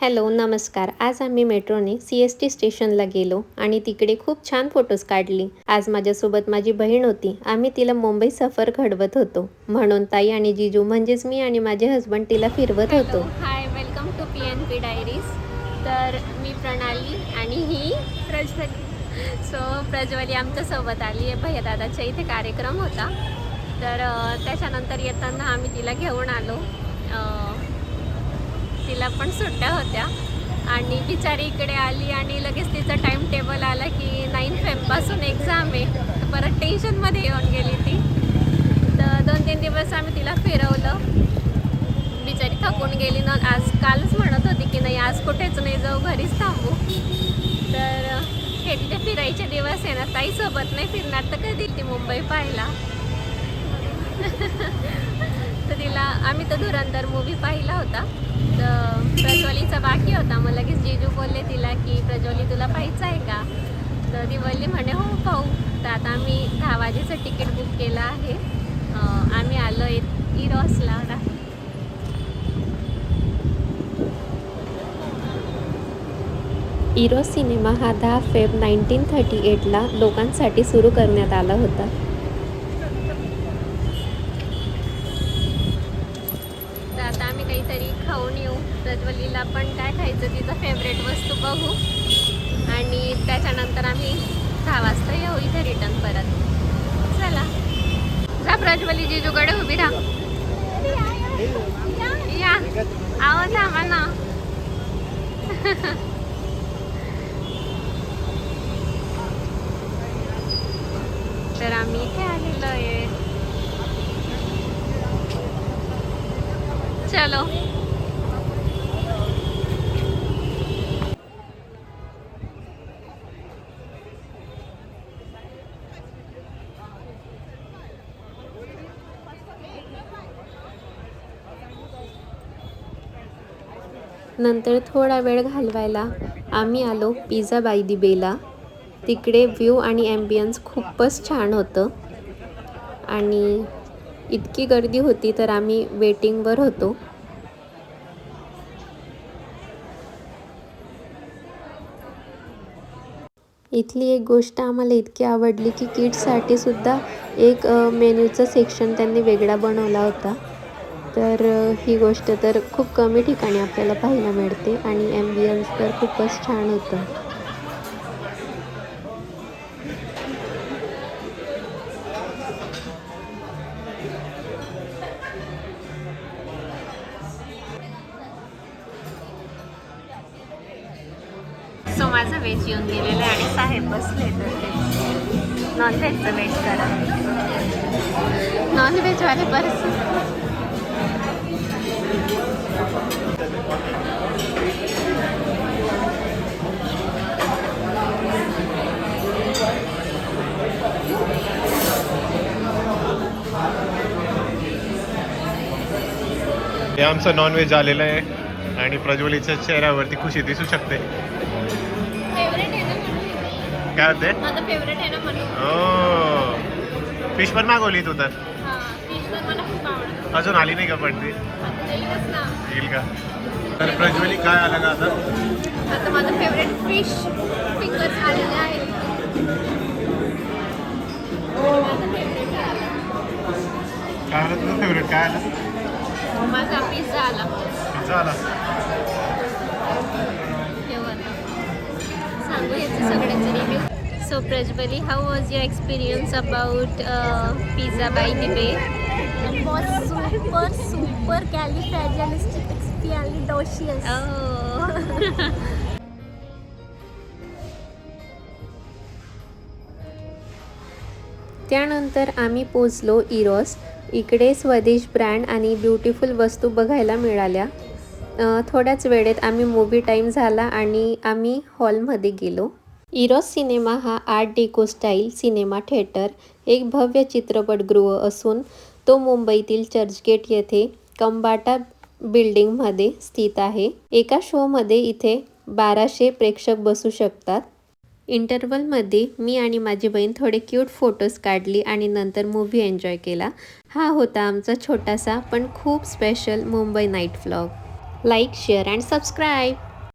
Hello नमस्कार. आज आम्ही मेट्रोने CST स्टेशनला गेलो आणि तिकडे खूप छान फोटोज काढली. आज माझ्यासोबत माझी बहीण होती. आम्ही तिला मुंबई सफर घडवत होतो, म्हणून ताई आणि जीजू म्हणजेच मी आणि माझे हसबंड तिला फिरवत होतो. हाय, वेलकम टू PNP डायरीज. तर मी प्रणाली आणि ही प्रज्वली. प्रज्वली आमच्यासोबत आली आहे. भैयादादाच्या इथे कार्यक्रम होता, तर त्याच्यानंतर येताना आम्ही तिला घेऊन आलो. तिला पण सुट्ट्या होत्या आणि बिचारी इकडे आली आणि लगेच तिचं टाईम टेबल आला की 9 फेबपासून एक्झाम आहे. तर परत टेन्शनमध्ये येऊन गेली ती. तर 2-3 दिवस आम्ही तिला फिरवलं. बिचारी थकून गेली ना. कालच म्हणत होती की नाही आज कुठेच नाही जाऊ, घरीच थांबू. तर हे तिथे फिरायचे दिवस आहे ना. ताईसोबत नाही फिरणार तर कधी ती मुंबई पाहायला. तर तिला आम्ही तर धुरंधर मूवी पाहिला होता. तर प्रज्वलीचा बाकी होता. मग लगेच जीजू बोलले तिला की प्रज्वली तुला पाहायचं आहे का. तर ती बोलली म्हणे हो पाहू. तर आता आम्ही 10 वाजेचं तिकीट बुक केलं आहे. आम्ही आलो इरॉसला. इरोस सिनेमा हा 10 फेब 1938ला लोकांसाठी सुरू करण्यात आला होता. तर आता आम्ही काहीतरी खाऊन येऊ. प्रज्वलीला पण काय खायचं तिचं फेवरेट वस्तू बघू आणि त्याच्यानंतर आम्ही 10 वाजता येऊ इथे रिटर्न परत. चला जा प्रज्वली, जीजूकडे उभी राहा. या आवाज थांबा ना. तर आम्ही इथे आलेलो आहे. चलो नंतर थोडा वेळ घालवायला आम्ही आलो पिझ्झा बाय दी बेला. तिकडे व्ह्यू आणि ॲम्बियन्स खूपच छान होतं आणि इतकी गर्दी होती तर आम्ही वेटिंगवर होतो. इथली एक गोष्ट आम्हाला इतकी आवडली की किड्ससाठी सुद्धा एक मेन्यूचं सेक्शन त्यांनी वेगळा बनवला होता. तर ही गोष्ट तर खूप कमी ठिकाणी आपल्याला पाहायला मिळते आणि ॲम्बियन्स तर खूपच छान होतं. सो माझं व्हेज येऊन गेलेलं आहे आणि साहेब बसले तर ते नॉनव्हेजचं वेट करा. नॉनव्हेजवाले बरेच हे आमचं नॉनव्हेज आलेलं आहे आणि प्रज्वलीच्या चेहऱ्यावरती खुशी दिसू शकते. फेवरेट आहे ना. काय होते? माझं फेवरेट आहे ना म्हणून. हो, फिश पण मागवली तू तर. हां, फिश तर मला खूप आवडतं. अजून आली नाही का पण ती? येईलच ना. येईल का? तर प्रज्वली काय आलं का आता? आता माझं फेवरेट फिश फिंगर्स आलेले आहे. माझं फेवरेट आलं. काय आलं तुझं फेवरेट? काय आलं? माझा पिझ्झा आला. पिझ्झा आला. सांगू याचे सगळ्यांचे review. So Prajwali, how was your experience about pizza by the bay? was super califragilisticexpialidocious. त्यानंतर आम्ही पोचलो इरोस. इकडे स्वदेश ब्रँड आणि ब्युटिफुल वस्तू बघायला मिळाल्या. थोड्याच वेळेत आम्ही मूवी टाईम झाला आणि आम्ही हॉलमध्ये गेलो. इरोस सिनेमा हा art deco style cinema theatre एक भव्य चित्रपटगृह असून तो मुंबईतील चर्चगेट येथे कंबाटा बिल्डिंगमध्ये स्थित आहे. एका शोमध्ये इथे 1200 प्रेक्षक बसू शकतात. इंटरवलमध्ये मी आणि माझी बहीण थोडे क्यूट फोटोज काढली आणि नंतर मूव्ही एन्जॉय केला. हा होता आमचा छोटासा पण खूप special Mumbai night vlog. Like, share and subscribe.